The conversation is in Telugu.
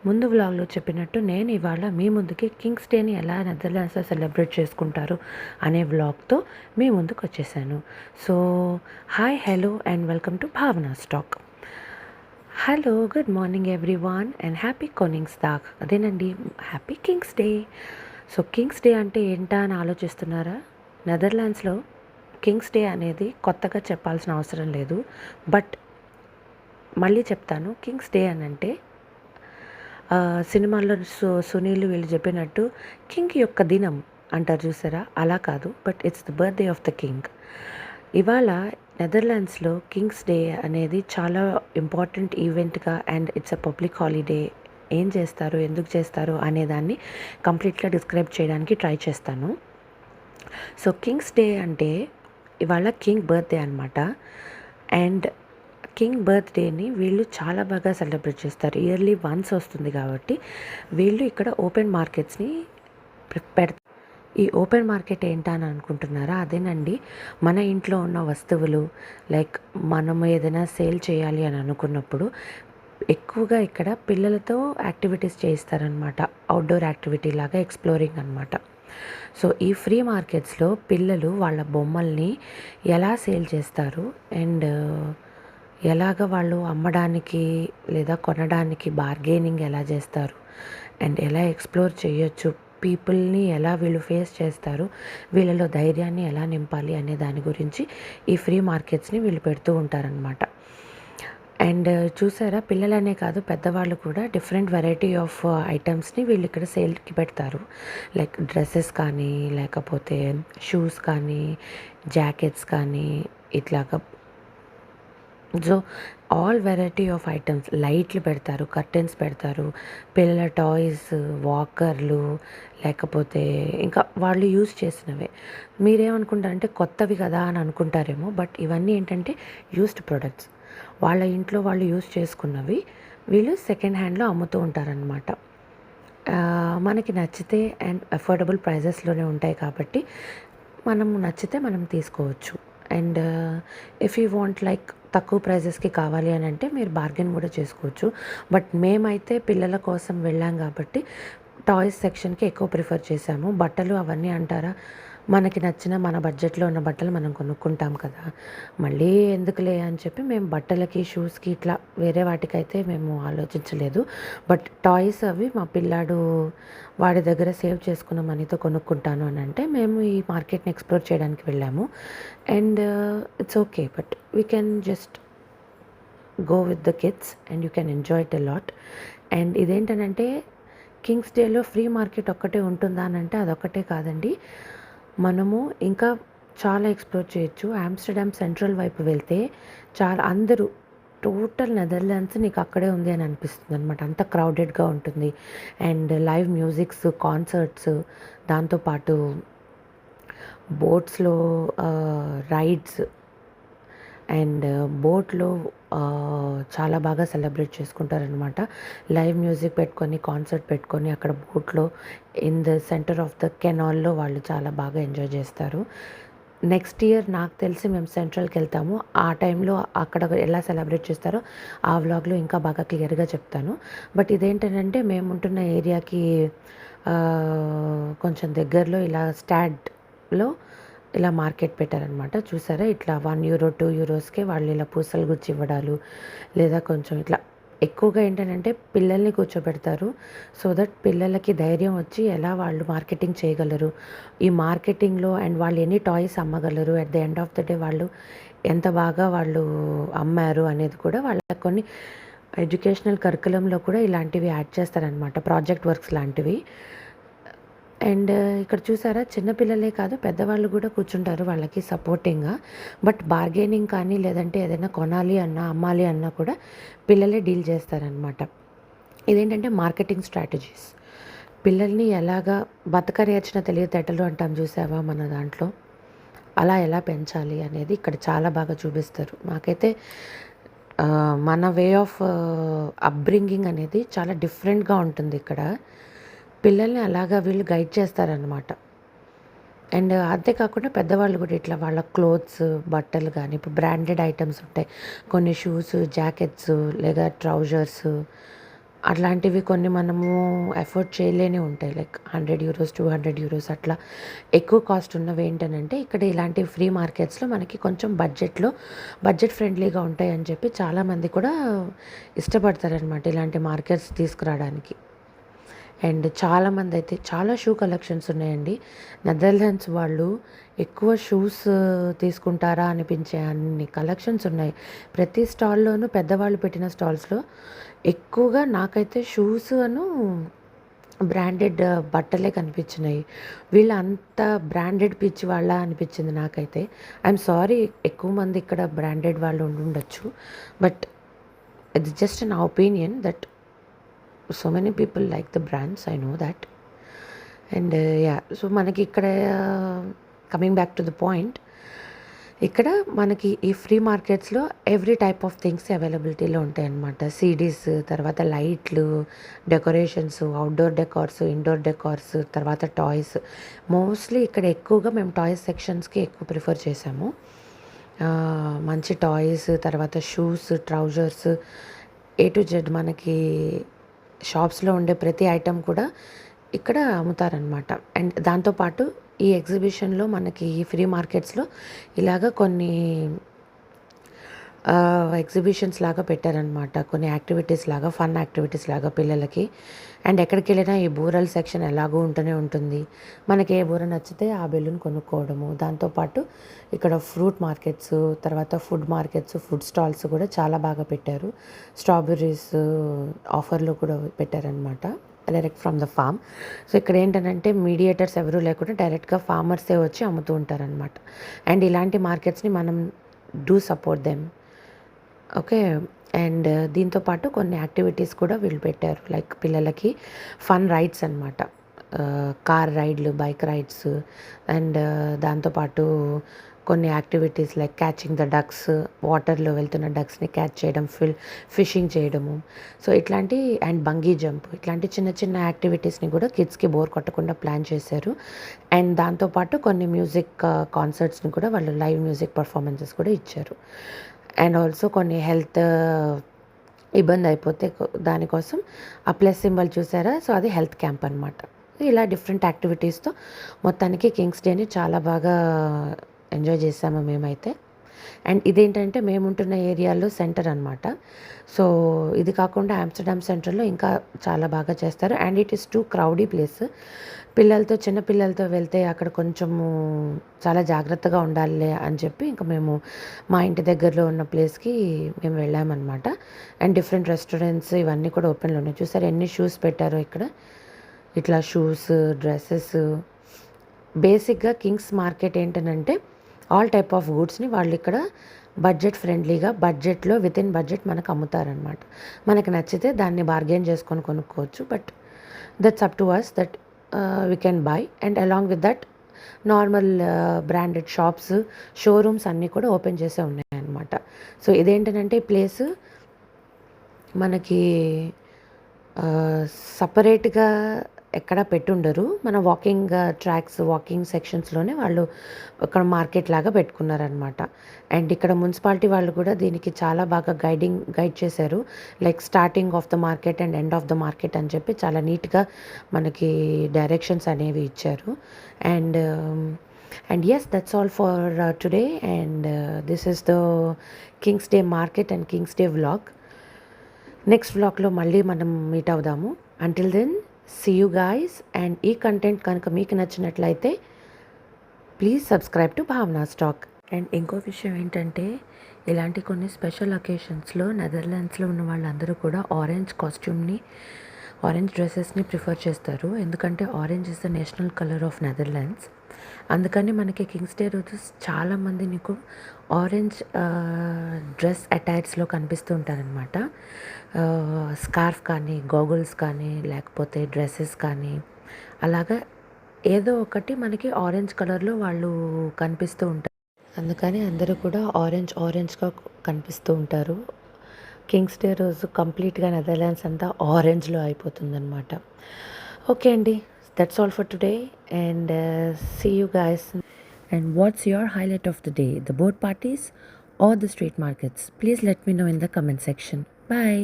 ముందు వ్లాగ్లో చెప్పినట్టు నేను ఇవాళ మీ ముందుకి కింగ్స్ డేని ఎలా నెదర్లాండ్స్లో సెలబ్రేట్ చేసుకుంటారు అనే వ్లాగ్తో మీ ముందుకు వచ్చేసాను. So hi, hello and welcome to Bhavana Stack. Hello, good morning everyone and happy కొనింగ్స్దాగ్. అదేనండి, happy King's Day. So King's Day అంటే ఏంటా అని ఆలోచిస్తున్నారా? నెదర్లాండ్స్లో కింగ్స్ డే అనేది కొత్తగా చెప్పాల్సిన అవసరం లేదు, బట్ మళ్ళీ చెప్తాను. కింగ్స్ డే అని అంటే సినిమాల్లో సునీల్ వీళ్ళు చెప్పినట్టు కింగ్ యొక్క దినం అంటారు చూసారా, అలా కాదు. But it's the birthday of the king. ఇవాళ నెదర్లాండ్స్లో కింగ్స్ డే అనేది చాలా ఇంపార్టెంట్ ఈవెంట్గా and it's a public holiday. ఏం చేస్తారు, ఎందుకు చేస్తారు అనేదాన్ని కంప్లీట్గా డిస్క్రైబ్ చేయడానికి ట్రై చేస్తాను. సో కింగ్స్ డే అంటే ఇవాళ కింగ్ బర్త్డే అనమాట. అండ్ కింగ్ బర్త్డేని వీళ్ళు చాలా బాగా సెలబ్రేట్ చేస్తారు. ఇయర్లీ వన్స్ వస్తుంది కాబట్టి వీళ్ళు ఇక్కడ ఓపెన్ మార్కెట్స్ని పెడతారు. ఈ ఓపెన్ మార్కెట్ ఏంటా అని అనుకుంటున్నారా? అదేనండి, మన ఇంట్లో ఉన్న వస్తువులు లైక్ మనము ఏదైనా సేల్ చేయాలి అని అనుకున్నప్పుడు ఎక్కువగా ఇక్కడ పిల్లలతో యాక్టివిటీస్ చేయిస్తారనమాట. అవుట్డోర్ యాక్టివిటీ లాగా ఎక్స్ప్లోరింగ్ అనమాట. సో ఈ ఫ్రీ మార్కెట్స్లో పిల్లలు వాళ్ళ బొమ్మల్ని ఎలా సేల్ చేస్తారు అండ్ ఎలాగ వాళ్ళు అమ్మడానికి లేదా కొనడానికి బార్గెనింగ్ ఎలా చేస్తారు అండ్ ఎలా ఎక్స్ప్లోర్ చేయొచ్చు, పీపుల్ని ఎలా వీళ్ళు ఫేస్ చేస్తారు, వీళ్ళలో ధైర్యాన్ని ఎలా నింపాలి అనే దాని గురించి ఈ ఫ్రీ మార్కెట్స్ని వీళ్ళు పెడుతూ ఉంటారనమాట. అండ్ చూసారా, పిల్లలనే కాదు పెద్దవాళ్ళు కూడా డిఫరెంట్ వెరైటీ ఆఫ్ ఐటమ్స్ని వీళ్ళు ఇక్కడ సేల్కి పెడతారు. లైక్ డ్రెస్సెస్ కానీ, లేకపోతే షూస్ కానీ, జాకెట్స్ కానీ, ఇట్లాగా. So all variety of items, లైట్లు పెడతారు, కర్టెన్స్ పెడతారు, పిల్లల టాయ్స్, వాకర్లు, లేకపోతే ఇంకా వాళ్ళు యూజ్ చేసినవే. మీరేమనుకుంటారంటే కొత్తవి కదా అని అనుకుంటారేమో, బట్ ఇవన్నీ ఏంటంటే యూస్డ్ ప్రొడక్ట్స్. వాళ్ళ ఇంట్లో వాళ్ళు యూజ్ చేసుకున్నవి వీళ్ళు సెకండ్ హ్యాండ్లో అమ్ముతూ ఉంటారనమాట. మనకి నచ్చితే అండ్ అఫోర్డబుల్ ప్రైజెస్లోనే ఉంటాయి కాబట్టి మనము నచ్చితే మనం తీసుకోవచ్చు. And if you want like తక్కువ ప్రైజెస్కి కావాలి అని అంటే మీరు బార్గెన్ కూడా చేసుకోవచ్చు. బట్ మేమైతే పిల్లల కోసం వెళ్ళాం కాబట్టి టాయ్స్ సెక్షన్కి ఎక్కువ ప్రిఫర్ చేశాము. బట్టలు అవన్నీ అంటారా, మనకి నచ్చిన మన బడ్జెట్లో ఉన్న బట్టలు మనం కొనుక్కుంటాం కదా, మళ్ళీ ఎందుకులే అని చెప్పి మేము బట్టలకి, షూస్కి ఇట్లా వేరే వాటికైతే మేము ఆలోచించలేదు. బట్ టాయ్స్ అవి మా పిల్లాడు వాడి దగ్గర సేవ్ చేసుకున్న మనీతో కొనుక్కుంటాను అని అంటే మేము ఈ మార్కెట్ని ఎక్స్ప్లోర్ చేయడానికి వెళ్ళాము. And it's okay, but we can just go with the kids and you can enjoy it a lot. And ఇదేంటనంటే కింగ్స్ డేలో ఫ్రీ మార్కెట్ ఒక్కటే ఉంటుందా అని అంటే అదొక్కటే కాదండి, మనము ఇంకా చాలా ఎక్స్ప్లోర్ చేయొచ్చు. ఆమ్స్టర్డామ్ సెంట్రల్ వైపు వెళ్తే చాలా అందరూ టోటల్ నెదర్లాండ్స్ నీకు అక్కడే ఉంది అని అనిపిస్తుంది అనమాట. అంత క్రౌడెడ్గా ఉంటుంది. అండ్ లైవ్ మ్యూజిక్స్, కాన్సర్ట్స్, దాంతోపాటు బోట్స్లో రైడ్స్ అండ్ బోట్లో చాలా బాగా సెలబ్రేట్ చేసుకుంటారనమాట. లైవ్ మ్యూజిక్ పెట్టుకొని, కాన్సర్ట్ పెట్టుకొని అక్కడ బోట్లో in the centre of the కెనాల్లో వాళ్ళు చాలా బాగా ఎంజాయ్ చేస్తారు. నెక్స్ట్ ఇయర్ నాకు తెలిసి మేము సెంట్రల్కి వెళ్తాము. ఆ టైంలో అక్కడ ఎలా సెలబ్రేట్ చేస్తారో ఆ వ్లాగ్లో ఇంకా బాగా క్లియర్గా చెప్తాను. బట్ ఇదేంటంటే మేము ఉంటున్న ఏరియాకి కొంచెం దగ్గరలో ఇలా స్టాడ్లో ఇలా మార్కెట్ పెట్టారనమాట. చూసారా, ఇట్లా €1, €2కే వాళ్ళు ఇలా పూసలు గుచ్చి ఇవ్వడాలు, లేదా కొంచెం ఇట్లా ఎక్కువగా ఏంటంటే పిల్లల్ని కూర్చోబెడతారు. సో దట్ పిల్లలకి ధైర్యం వచ్చి ఎలా వాళ్ళు మార్కెటింగ్ చేయగలరు, ఈ మార్కెటింగ్లో అండ్ వాళ్ళు ఎన్ని టాయ్స్ అమ్మగలరు, at the end of the day వాళ్ళు ఎంత బాగా వాళ్ళు అమ్మారు అనేది కూడా వాళ్ళకి కొన్ని ఎడ్యుకేషనల్ కరికులంలో కూడా ఇలాంటివి యాడ్ చేస్తారనమాట, ప్రాజెక్ట్ వర్క్స్ లాంటివి. అండ్ ఇక్కడ చూసారా, చిన్నపిల్లలే కాదు పెద్దవాళ్ళు కూడా కూర్చుంటారు వాళ్ళకి సపోర్టింగ్గా. బట్ బార్గెనింగ్ కానీ లేదంటే ఏదైనా కొనాలి అన్నా, అమ్మాలి అన్నా కూడా పిల్లలే డీల్ చేస్తారనమాట. ఇదేంటంటే మార్కెటింగ్ స్ట్రాటజీస్. పిల్లల్ని ఎలాగా బతకనేర్చిన తెలివితేటలు అంటాం చూసావా మన దాంట్లో, అలా ఎలా పెంచాలి అనేది ఇక్కడ చాలా బాగా చూపిస్తారు. నాకైతే మన వే ఆఫ్ అప్బ్రింగింగ్ అనేది చాలా డిఫరెంట్గా ఉంటుంది ఇక్కడ. పిల్లల్ని అలాగా వీళ్ళు గైడ్ చేస్తారనమాట. అండ్ అంతేకాకుండా పెద్దవాళ్ళు కూడా ఇట్లా వాళ్ళ క్లోత్స్, బట్టలు కానీ ఇప్పుడు బ్రాండెడ్ ఐటమ్స్ ఉంటాయి, కొన్ని షూస్, జాకెట్స్ లేదా ట్రౌజర్స్, అట్లాంటివి కొన్ని మనము ఎఫోర్డ్ చేయలేని ఉంటాయి. లైక్ €100, €200 అట్లా ఎక్కువ కాస్ట్ ఉన్నవి ఏంటనంటే ఇక్కడ ఇలాంటి ఫ్రీ మార్కెట్స్‌లో మనకి కొంచెం బడ్జెట్ ఫ్రెండ్లీగా ఉంటాయని చెప్పి చాలామంది కూడా ఇష్టపడతారనమాట ఇలాంటి మార్కెట్స్ తీసుకురావడానికి. అండ్ చాలామంది అయితే చాలా షూ కలెక్షన్స్ ఉన్నాయండి. నెదర్లాండ్స్ వాళ్ళు ఎక్కువ షూస్ తీసుకుంటారా అనిపించే అన్ని కలెక్షన్స్ ఉన్నాయి. ప్రతి స్టాల్లోనూ పెద్దవాళ్ళు పెట్టిన స్టాల్స్‌లో ఎక్కువగా నాకైతే షూస్ బ్రాండెడ్ బట్టలే కనిపించినాయి. వీళ్ళు అంత బ్రాండెడ్ పిచ్చి వాళ్ళా అనిపించింది నాకైతే. ఐయామ్ సారీ, ఎక్కువ మంది ఇక్కడ బ్రాండెడ్ వాళ్ళు ఉండుండొచ్చు. బట్ ఇట్స్ జస్ట్ నా opinion that so many people like the brands, I know that. And so మనకి ఇక్కడ coming back to the point, ఇక్కడ మనకి ఈ ఫ్రీ మార్కెట్స్లో ఎవ్రీ టైప్ ఆఫ్ థింగ్స్ అవైలబిలిటీలో ఉంటాయన్నమాట. సీడీస్, తర్వాత లైట్లు, decorations, outdoor decors, indoor decors, తర్వాత టాయ్స్. మోస్ట్లీ ఇక్కడ ఎక్కువగా మేము టాయ్స్ సెక్షన్స్కి ఎక్కువ ప్రిఫర్ చేసాము. మంచి టాయ్స్, తర్వాత shoes, trousers, A to Z మనకి షాప్స్లో ఉండే ప్రతి ఐటెం కూడా ఇక్కడ అమ్ముతారనమాట. అండ్ దాంతోపాటు ఈ ఎగ్జిబిషన్లో మనకి ఈ ఫ్రీ మార్కెట్స్లో ఇలాగ కొన్ని ఎగ్జిబిషన్స్ లాగా పెట్టారనమాట. కొన్ని యాక్టివిటీస్ లాగా, ఫన్ యాక్టివిటీస్ లాగా పిల్లలకి. అండ్ ఎక్కడికి వెళ్ళినా ఈ బూరల్ సెక్షన్ ఎలాగూ ఉంటూనే ఉంటుంది. మనకి ఏ బూర నచ్చితే ఆ బెలూన్ కొనుక్కోవడము. దాంతోపాటు ఇక్కడ ఫ్రూట్ మార్కెట్స్, తర్వాత ఫుడ్ మార్కెట్స్, ఫుడ్ స్టాల్స్ కూడా చాలా బాగా పెట్టారు. స్ట్రాబెర్రీస్ ఆఫర్లో కూడా పెట్టారనమాట, direct from the farm. So ఇక్కడ ఏంటంటే మీడియేటర్స్ ఎవరూ లేకుండా డైరెక్ట్గా ఫార్మర్సే వచ్చి అమ్ముతూ ఉంటారనమాట. అండ్ ఇలాంటి మార్కెట్స్ని మనం do support them. Okay. And దీంతో పాటు కొన్ని యాక్టివిటీస్ కూడా వీళ్ళు పెట్టారు. లైక్ పిల్లలకి ఫన్ రైడ్స్ అనమాట. కార్ రైడ్లు, బైక్ రైడ్స్, అండ్ దాంతోపాటు కొన్ని activities like catching the ducks, వాటర్లో వెళ్తున్న డక్స్ని క్యాచ్ చేయడం, ఫిషింగ్ చేయడము. సో ఇట్లాంటి అండ్ బంగీ జంప్, ఇట్లాంటి చిన్న చిన్న యాక్టివిటీస్ని కూడా కిడ్స్కి బోర్ కొట్టకుండా ప్లాన్ చేశారు. అండ్ దాంతోపాటు కొన్ని మ్యూజిక్ కాన్సర్ట్స్ని కూడా వాళ్ళు లైవ్ మ్యూజిక్ పర్ఫార్మెన్సెస్ కూడా ఇచ్చారు. అండ్ ఆల్సో కొన్ని హెల్త్ ఇబ్బంది అయిపోతే దానికోసం ఆ ప్లస్ సింబల్ చూసారా, సో అది హెల్త్ క్యాంప్ అనమాట. ఇలా డిఫరెంట్ యాక్టివిటీస్తో మొత్తానికి కింగ్స్ డేని చాలా బాగా ఎంజాయ్ చేసాము మేమైతే. అండ్ ఇదేంటంటే మేముంటున్న ఏరియాలో సెంటర్ అనమాట. సో ఇది కాకుండా ఆమ్స్టర్డామ్ సెంటర్లో ఇంకా చాలా బాగా చేస్తారు. And it is two క్రౌడీ place. చిన్న పిల్లలతో వెళ్తే అక్కడ కొంచెము చాలా జాగ్రత్తగా ఉండాలి అని చెప్పి ఇంకా మేము మా ఇంటి దగ్గరలో ఉన్న ప్లేస్కి మేము వెళ్ళామన్నమాట. అండ్ డిఫరెంట్ రెస్టారెంట్స్ ఇవన్నీ కూడా ఓపెన్లో ఉన్నాయి. చూసారు ఎన్ని షూస్ పెట్టారో ఇక్కడ. ఇట్లా షూస్, డ్రెస్సెస్. బేసిక్గా కింగ్స్ మార్కెట్ ఏంటంటే ఆల్ టైప్ ఆఫ్ గూడ్స్ని వాళ్ళు ఇక్కడ బడ్జెట్ ఫ్రెండ్లీగా, బడ్జెట్లో విత్ ఇన్ బడ్జెట్ మనకు అమ్ముతారనమాట. మనకు నచ్చితే దాన్ని బార్గెన్ చేసుకొని కొనుక్కోవచ్చు. But that's up to us that we can buy. And along with that normal branded shops, showrooms అన్నీ కూడా ఓపెన్ చేసే ఉన్నాయన్నమాట. సో ఇదేంటంటే ఈ ప్లేస్ మనకి సపరేట్గా ఎక్కడ పెట్టుండరు. మన వాకింగ్ ట్రాక్స్, వాకింగ్ సెక్షన్స్లోనే వాళ్ళు ఒక మార్కెట్ లాగా పెట్టుకున్నారనమాట. అండ్ ఇక్కడ మున్సిపాలిటీ వాళ్ళు కూడా దీనికి చాలా బాగా గైడ్ చేశారు. Like starting of the market and end of the market అని చెప్పి చాలా నీట్గా మనకి డైరెక్షన్స్ అనేవి ఇచ్చారు. And yes, that's all for today. And this is the King's Day market and King's Day vlog. Next వ్లాగ్లో మళ్ళీ మనం మీట్ అవుదాము. Until then see you guys. And ఈ కంటెంట్ కనుక మీకు నచ్చినట్లయితే please subscribe to Bhavana Stack. And ఇంకో విషయం ఏంటంటే ఇలాంటి కొన్ని స్పెషల్ అకేషన్స్లో నెదర్లాండ్స్లో ఉన్న వాళ్ళందరూ కూడా ఆరెంజ్ డ్రెస్సెస్ని ప్రిఫర్ చేస్తారు. ఎందుకంటే orange is the national colour of Netherlands. అందుకని మనకి కింగ్స్ డే రోజు చాలామంది నీకు ఆరెంజ్ డ్రెస్ అటైర్స్లో కనిపిస్తూ ఉంటారనమాట. స్కార్ఫ్ కానీ, గోగుల్స్ కానీ, లేకపోతే డ్రెస్సెస్ కానీ, అలాగా ఏదో ఒకటి మనకి ఆరెంజ్ కలర్లో వాళ్ళు కనిపిస్తూ ఉంటారు. అందుకని అందరూ కూడా ఆరెంజ్గా కనిపిస్తూ ఉంటారు. కింగ్స్ డే రోజు కంప్లీట్గా నెదర్లాండ్స్ అంతా ఆరెంజ్లో అయిపోతుందన్నమాట. ఓకే అండి, that's all for today. And see you guys. And what's your highlight of the day? The boat parties or the street markets? Please let me know in the comment section. Bye.